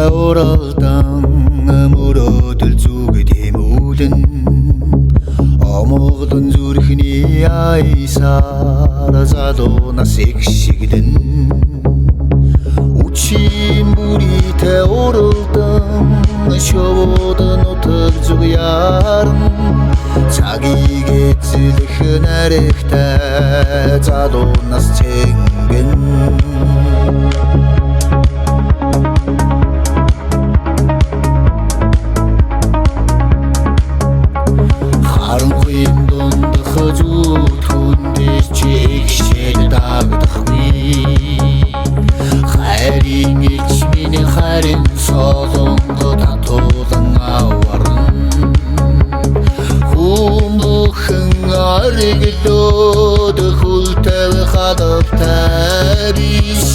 оролдон мөрөөдөл зүгэд хэмүүлэн омоглон зүрхний аясаар залуунаас игшигдэн үчим бүрийтэй оролдон шовод нутаг зүг яран цагийг эзлэх наригтай залуунаас цэнгэн харанхуйн дундах зүт хүндээс чи игшээд дагдахгүй хайрын ич миний харин солонго татуулан аварн хүмбхэн аригдод хүлтэл хадавтай биш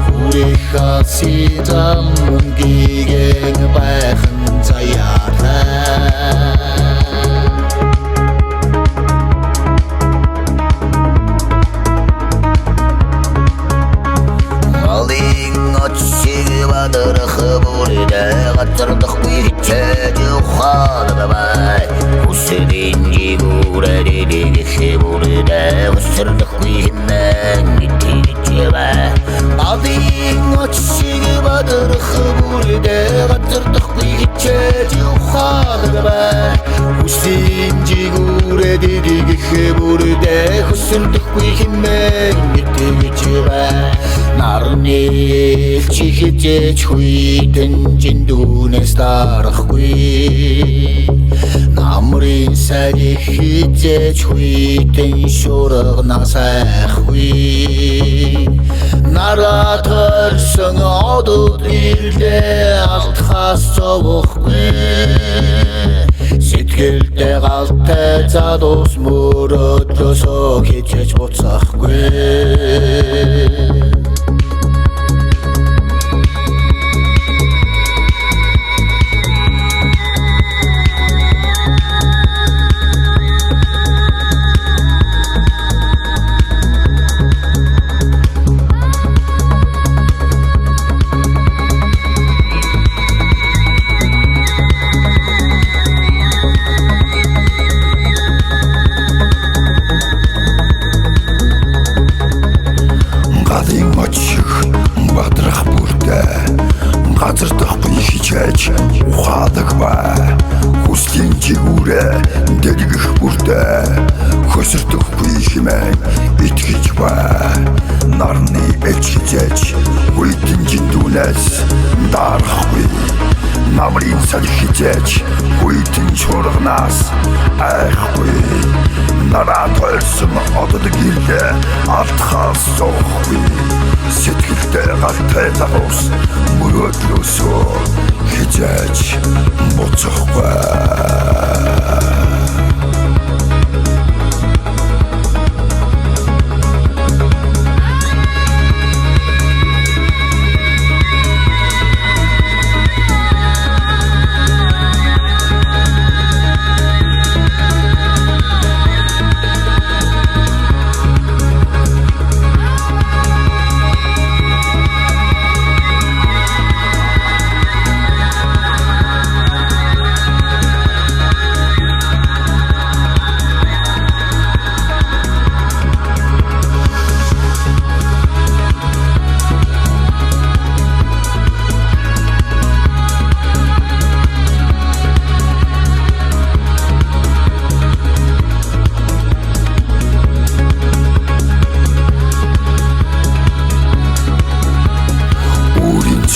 хүрэх асидам гиген байхан заяатай Badarах burida gatardахгүй хичээж ухаалбай үсрийн жигүүрэ дэдэг бурida үсрдахгүй хинэн гитээвэ адын очиг бадарах бурida gatardахгүй хичээж ухаалбай үсрийн жигүүрэ дэдэг бурida үсрдахгүй хинэн гитээвэ нарны чихэж хүйтэн жиндүүнээс дарахгүй намрын сайх хизэж хүйтэн шуургнаас айхгүй наратарсан одод ирлээ алтхаас зовхгүй сэтгэлдээ галтай залуус мөрөөдлөөсөө хичээж буцахгүй Бадрах бүрдэ газар дахгүй хичээж ухаадагбай хүслийн жигүүрэ дэгэх бүрдэ хөсөрдөхгүй хэмээн итгэж бай нарны элч хичээж хүйтэн жиндүүнээс дарахгүй намрын салхи хичээж хүйтэн шуургнаас айхгүй нараа тойрсон одод гирлээ алтхаас зоохгүй сэтгэлдээ галтай залуус мөрөөдлөөсөө хичээж буцахгүй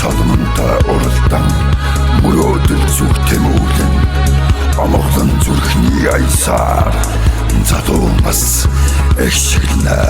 Чалмантай оролдон мөрөөдөл зүртэн үүлэн омоглон зүрхний аясаар залуунаас эгшигнэ